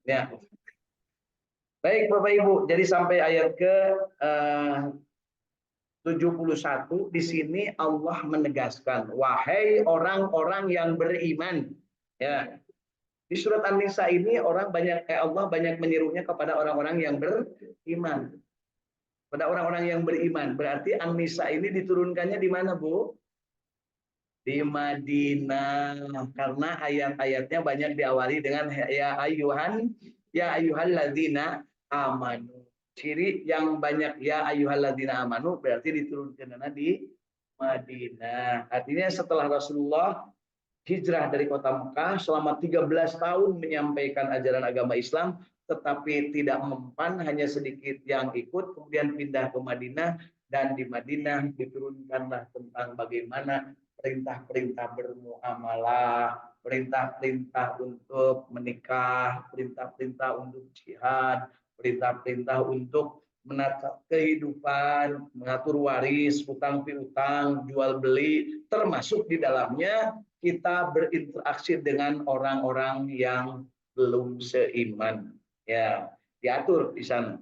Ya. Baik Bapak Ibu, jadi sampai ayat ke 71 di sini Allah menegaskan, wahai orang-orang yang beriman. Ya. Di surat An-Nisa ini Allah banyak menyerunya kepada orang-orang yang beriman. Pada orang-orang yang beriman. Berarti An-Nisa ini diturunkannya di mana, Bu? Di Madinah. Karena ayat-ayatnya banyak diawali dengan ya ayyuhalladzina amanu. Ciri yang banyak ya ayyuhalladzina amanu berarti diturunkan di Madinah. Artinya setelah Rasulullah hijrah dari kota Mekah selama 13 tahun menyampaikan ajaran agama Islam, tetapi tidak mempan, hanya sedikit yang ikut, kemudian pindah ke Madinah, dan di Madinah diturunkanlah tentang bagaimana perintah-perintah bermuamalah, perintah-perintah untuk menikah, perintah-perintah untuk jihad, perintah-perintah untuk menata kehidupan, mengatur waris, utang piutang, jual beli, termasuk di dalamnya kita berinteraksi dengan orang-orang yang belum seiman. Ya, diatur di sana.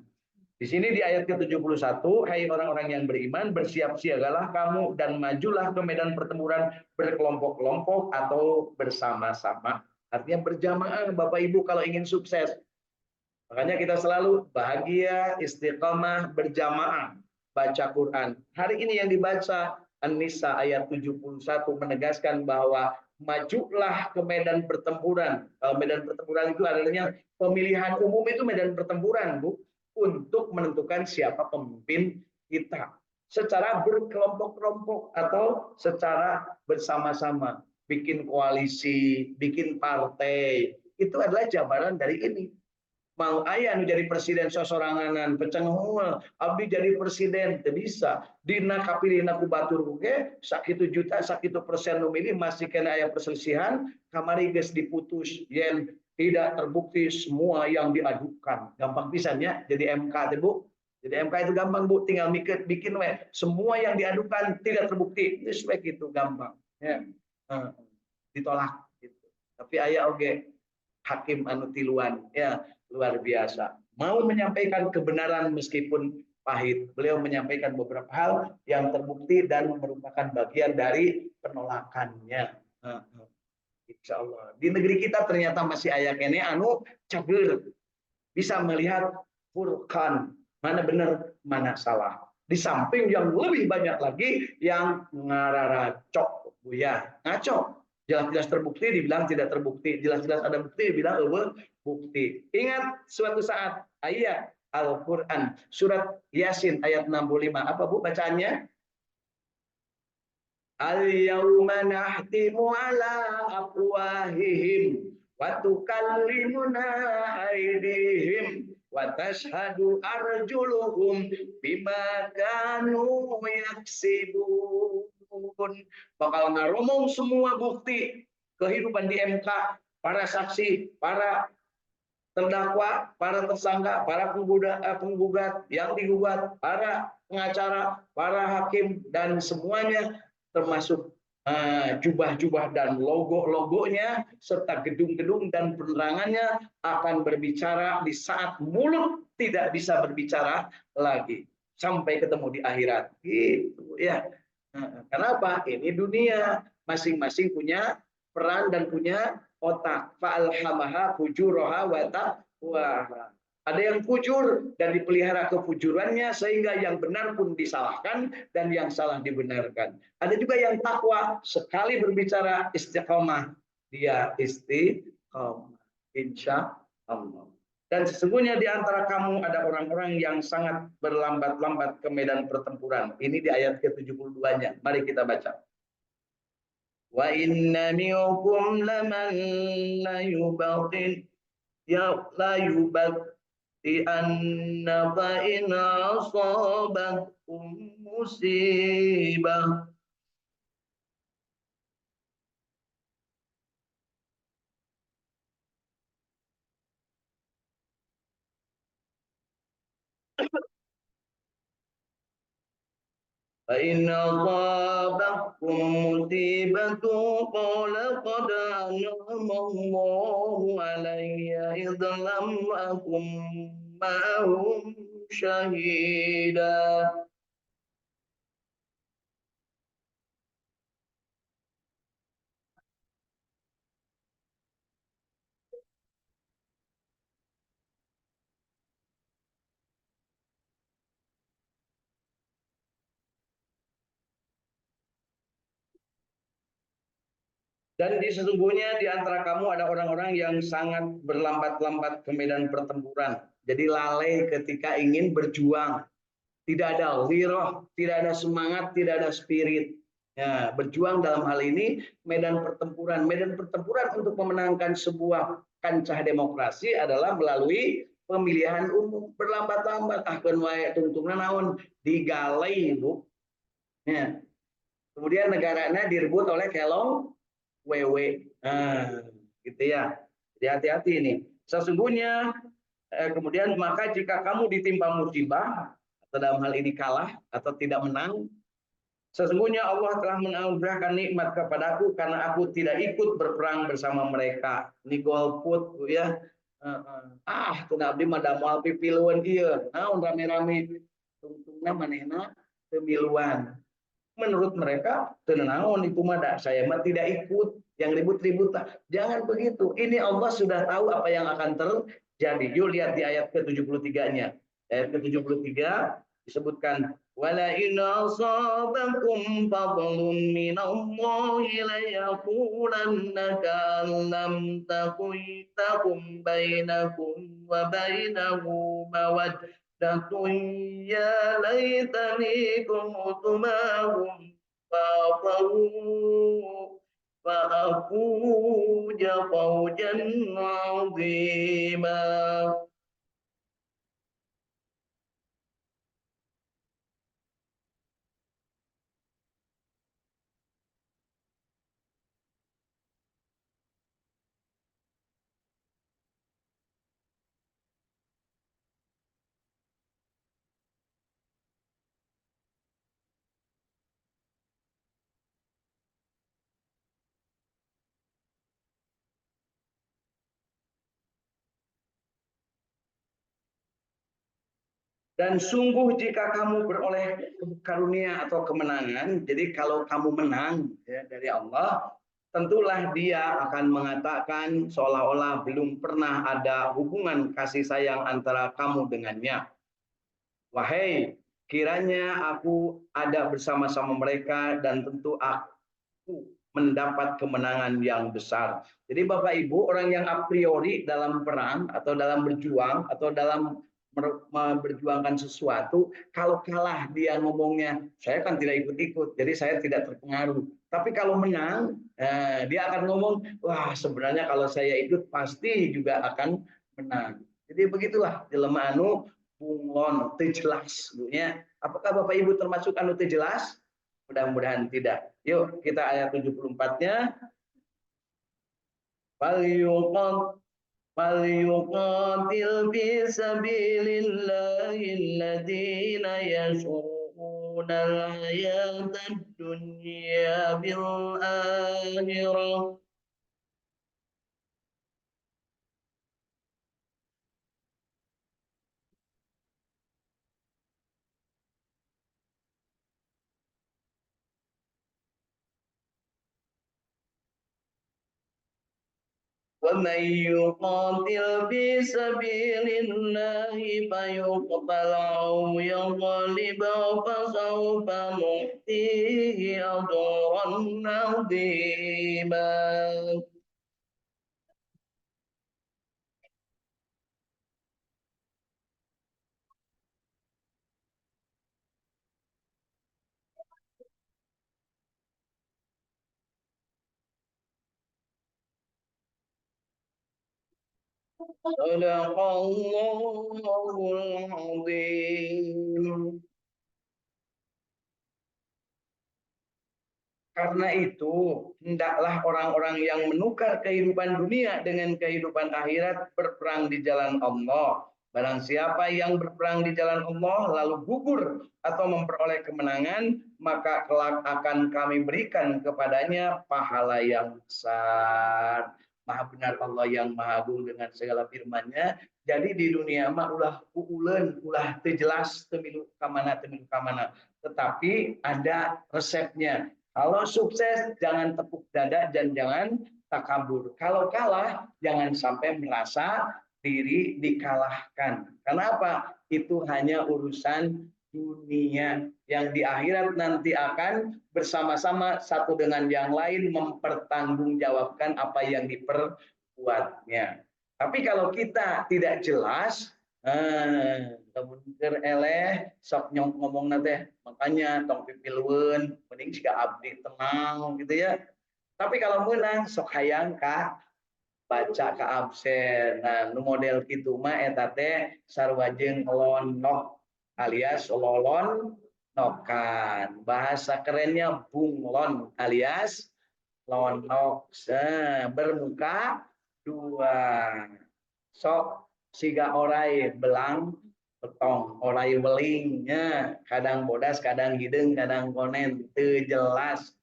Di sini di ayat ke-71, hai orang-orang yang beriman, bersiap-siagalah kamu dan majulah ke medan pertempuran berkelompok-kelompok atau bersama-sama. Artinya berjamaah Bapak Ibu kalau ingin sukses. Makanya kita selalu bahagia, istiqamah, berjamaah, baca Quran. Hari ini yang dibaca An-Nisa ayat 71 menegaskan bahwa majulah ke medan pertempuran. Medan pertempuran itu adalah pemilihan umum, itu medan pertempuran, Bu, untuk menentukan siapa pemimpin kita. Secara berkelompok-kelompok atau secara bersama-sama. Bikin koalisi, bikin partai. Itu adalah jabaran dari ini. Mau ayah nu jadi presiden sosoranganan pecenghul abdi jadi presiden teu bisa dina kapilihna ku batur ge sakitu juta sakitu persen nu milih masih kena aya perselisihan kamari geus diputus yen tidak terbukti semua yang diadukan. Gampang pisannya jadi MK teh Bu. Jadi MK itu gampang Bu, tinggal bikin we semua yang diadukan tidak terbukti geus we gitu gampang ya. Ditolak gitu. Tapi aya oge hakim anu tiluan ya, luar biasa. Mau menyampaikan kebenaran meskipun pahit. Beliau menyampaikan beberapa hal yang terbukti dan merupakan bagian dari penolakannya. Insya Allah. Di negeri kita ternyata masih aya kene anu cager. Bisa melihat furqan. Mana benar, mana salah. Di samping yang lebih banyak lagi yang ngararacok. Ya, ngaco. Jelas-jelas terbukti dibilang tidak terbukti. Jelas-jelas ada bukti dibilang bukti. Ingat suatu saat ayat Al-Quran. Surat Yasin ayat 65. Apa Bu bacaannya? Al-yawma nahtimu ala afwahihim wa tukallimuna aydihim wa tashhadu arjuluhum bima kanu yaksibun. Bakal ngaromong semua bukti kehidupan di MK, para saksi, para terdakwa, para tersangka, para penggugat, yang digugat, para pengacara, para hakim, dan semuanya termasuk jubah-jubah dan logo-logonya serta gedung-gedung dan penerangannya akan berbicara di saat mulut tidak bisa berbicara lagi sampai ketemu di akhirat gitu ya. Kenapa? Ini dunia, masing-masing punya peran dan punya otak. Fa'alhamaha fujuraha wa taqwaha. Ada yang fujur dan dipelihara kefujurannya sehingga yang benar pun disalahkan dan yang salah dibenarkan. Ada juga yang takwa, sekali berbicara istiqomah, dia istiqomah. Insya Allah. Dan sesungguhnya di antara kamu ada orang-orang yang sangat berlambat-lambat ke medan pertempuran. Ini di ayat ke-72-nya. Mari kita baca. Wa inna minkum laman la yubatin la yubati anna fa in asabakum musibah fa in asabakum musibatu qala qad an'ama Allahu alayya idh lam akum ma'hum syahida. Dan sesungguhnya di antara kamu ada orang-orang yang sangat berlambat-lambat ke medan pertempuran. Jadi lalai ketika ingin berjuang. Tidak ada wirah, tidak ada semangat, tidak ada spirit. Ya, berjuang dalam hal ini medan pertempuran. Medan pertempuran untuk memenangkan sebuah kancah demokrasi adalah melalui pemilihan umum. Berlambat-lambat, ahkeun wae tungtungna naon digalai, Bu. Ya. Kemudian negaranya direbut oleh kelong WW. Nah, gitu ya. Jadi hati-hati ini. Sesungguhnya kemudian maka jika kamu ditimpa musibah atau dalam hal ini kalah atau tidak menang, sesungguhnya Allah telah menganugerahkan nikmat kepadaku karena aku tidak ikut berperang bersama mereka. Ini golput ya. Teu abdi mah da moal pipiluan ieu. Naon rame-rame tungtungna manehna teu miluan. Menurut mereka tenang itu mah saya mah tidak ikut yang ribut-ribut. Jangan begitu, ini Allah sudah tahu apa yang akan terjadi. Yuk lihat di ayat ke-73-nya. Ayat ke-73 disebutkan wala in asabakum fadlun minallahi la yaqulanna lam takum bainakum wa bainahu mawaddah ya laitani kuntu ma'hum fa'afuja fawjan 'azima. Dan sungguh jika kamu beroleh karunia atau kemenangan, jadi kalau kamu menang ya, dari Allah, tentulah dia akan mengatakan seolah-olah belum pernah ada hubungan kasih sayang antara kamu dengannya. Wahai, kiranya aku ada bersama-sama mereka dan tentu aku mendapat kemenangan yang besar. Jadi Bapak Ibu, orang yang a priori dalam perang atau dalam berjuang atau dalam memperjuangkan sesuatu, kalau kalah dia ngomongnya, saya kan tidak ikut-ikut, jadi saya tidak terpengaruh. Tapi kalau menang, dia akan ngomong, wah sebenarnya kalau saya ikut pasti juga akan menang. Jadi begitulah jelema anu bunglon teu jelas ya. Apakah Bapak Ibu termasuk anu teu jelas? Mudah-mudahan tidak. Yuk kita ayat 74-nya. Falyuqatil fi sabilillahi alladhina yashuruna al-hayatad dunya bil akhirah. ومن يقاتل في سبيل الله فيقتل أو يغلب فسوف نؤتيه أجرا عظيما. Sadaqallahul azim. Karena itu, hendaklah orang-orang yang menukar kehidupan dunia dengan kehidupan akhirat berperang di jalan Allah. Barang siapa yang berperang di jalan Allah lalu gugur atau memperoleh kemenangan, maka kelak akan kami berikan kepadanya pahala yang besar. Maha benar Allah yang maha agung dengan segala firman-Nya. Jadi di dunia mah ulah uuleun, ulah teu jelas teu milu ka mana. Tetapi ada resepnya. Kalau sukses jangan tepuk dada dan jangan takabur. Kalau kalah jangan sampai merasa diri dikalahkan. Kenapa? Itu hanya urusan dunia yang di akhirat nanti akan bersama-sama satu dengan yang lain mempertanggungjawabkan apa yang diperbuatnya. Tapi kalau kita tidak jelas, kemudian eleh sok nyong ngomong nate, makanya tong pipilun mending jika abdi tenang gitu ya. Tapi kalau menang sok hayang ka baca ke absen. Nah, nu model kitu mah eta teh sarua jeung lonok alias lolon nokan. Bahasa kerennya bunglon alias lonok. Bermuka dua. Sok siga orai belang petong orai welingnya kadang bodas kadang hidung kadang konen teu jelas.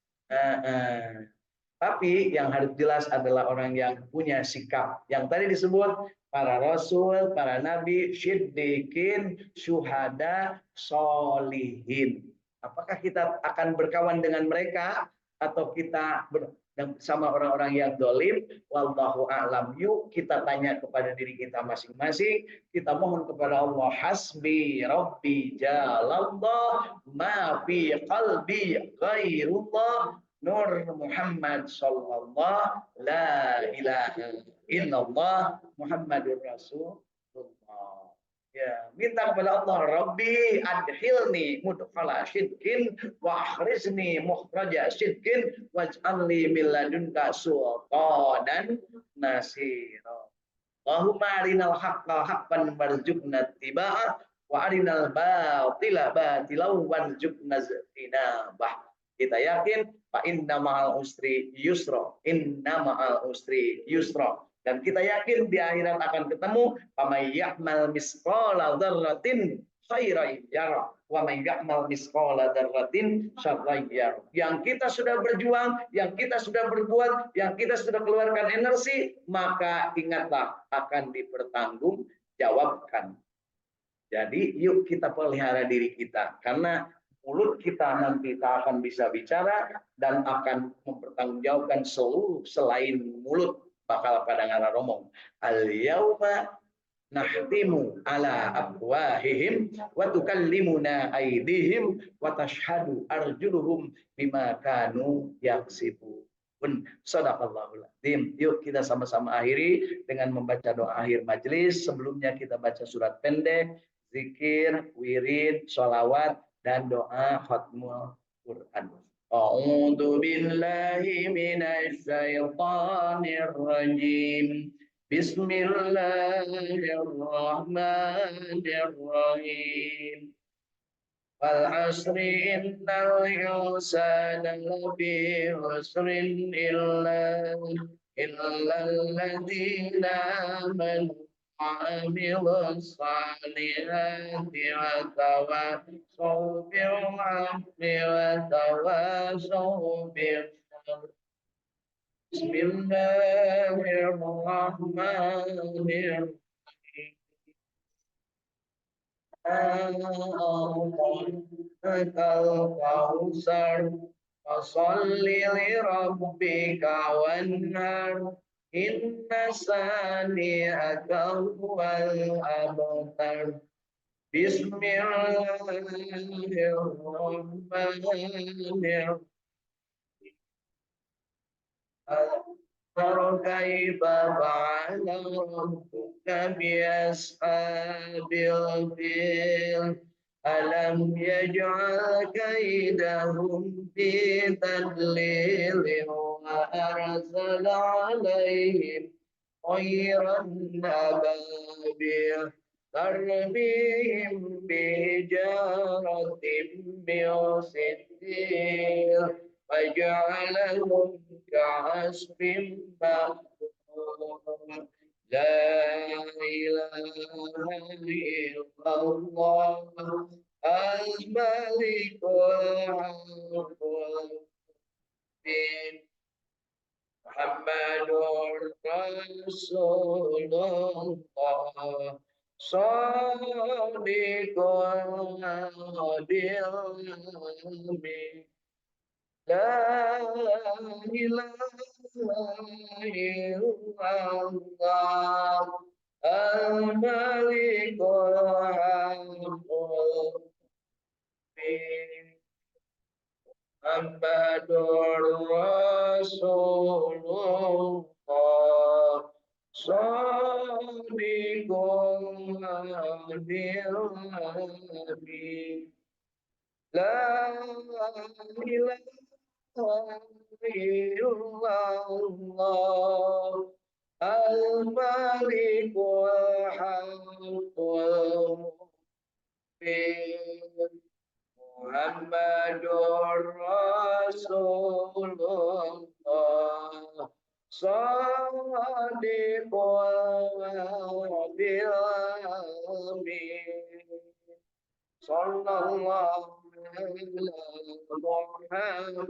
Tapi yang harus jelas adalah orang yang punya sikap. Yang tadi disebut para rasul, para nabi, syiddiqin, syuhada, solihin. Apakah kita akan berkawan dengan mereka atau kita bersama orang-orang yang dolim? Wallahu a'lam. Yuk kita tanya kepada diri kita masing-masing. Kita mohon kepada Allah. Hasbi Rabbi jalallah ma fi qalbi ghairullah Nur Muhammad sallallahu la ilaha illallah Muhammadur Rasulullah. Ya, minta kepada Allah, Rabbi adhilni mudkhala syidkin wa akhrizni mukhraja syidkin waj'alni min ladunka sultanan nasira. Allahumma arinal haqqa haqqan warzuqna ittiba'ah wa arinal batila batilau warzuqna ijtinabah. Kita yakin fa inna ma'al usri yusra, inna ma'al usri yusra. Dan kita yakin di akhirat akan ketemu may ya'mal misqala dzarratin khairan yara wa may ya'mal misqala dzarratin syarran yara. Yang kita sudah berjuang, yang kita sudah berbuat, yang kita sudah keluarkan energi, maka ingatlah akan dipertanggungjawabkan. Jadi yuk kita pelihara diri kita karena mulut kita nanti tak akan bisa bicara dan akan mempertanggungjawabkan seluruh selain mulut bakal pada ngararomong. Al yauma nahtimu ala afwahihim wa tukallimuna aydihim wa tashhadu arjuluhum bima kanu yaksibun. Shadaqallahul azim. Yuk kita sama-sama akhiri dengan membaca doa akhir majelis. Sebelumnya kita baca surat pendek, zikir, wirid, sholawat, dan doa khatmul Quran. A'udzu billahi minasy syaithanir rajim. Bismillahirrahmanirrahim. Wal asri innal insana lafi khusrin illa alladziina amanu وعملوا الصالحات وتواصوا بالحق وتواصوا بالصبر. بسم الله الرحمن الرحيم. أعطيناك الكوثر فصل لربك وانهر Inna sani'aka huwal abtar. Bismillahirrahmanirrahim. Kaifa fa'ala rabbuka bi ashabil fil. Alam yaj'al kaidahum fi tadlil wa arsala alaihim khairan ababil tarbihim bijaratim bi'usittir waj'alahum ka'asfin ma'kul. La ilaha illallah al-malikul haqqul mubin Muhammadur Rasulullah Shadiqul Nabil Amin La ilaha illallah Al-Malikul Haqqul Mubin Muhammadur Rasulullah Shadiqul Nabil Amin La ilaha illallah Al-Malikul Haqqul Mubin Muhammadur Rasulullah Shadiqul Nabil Amin Sallallahu alaihi Muhammad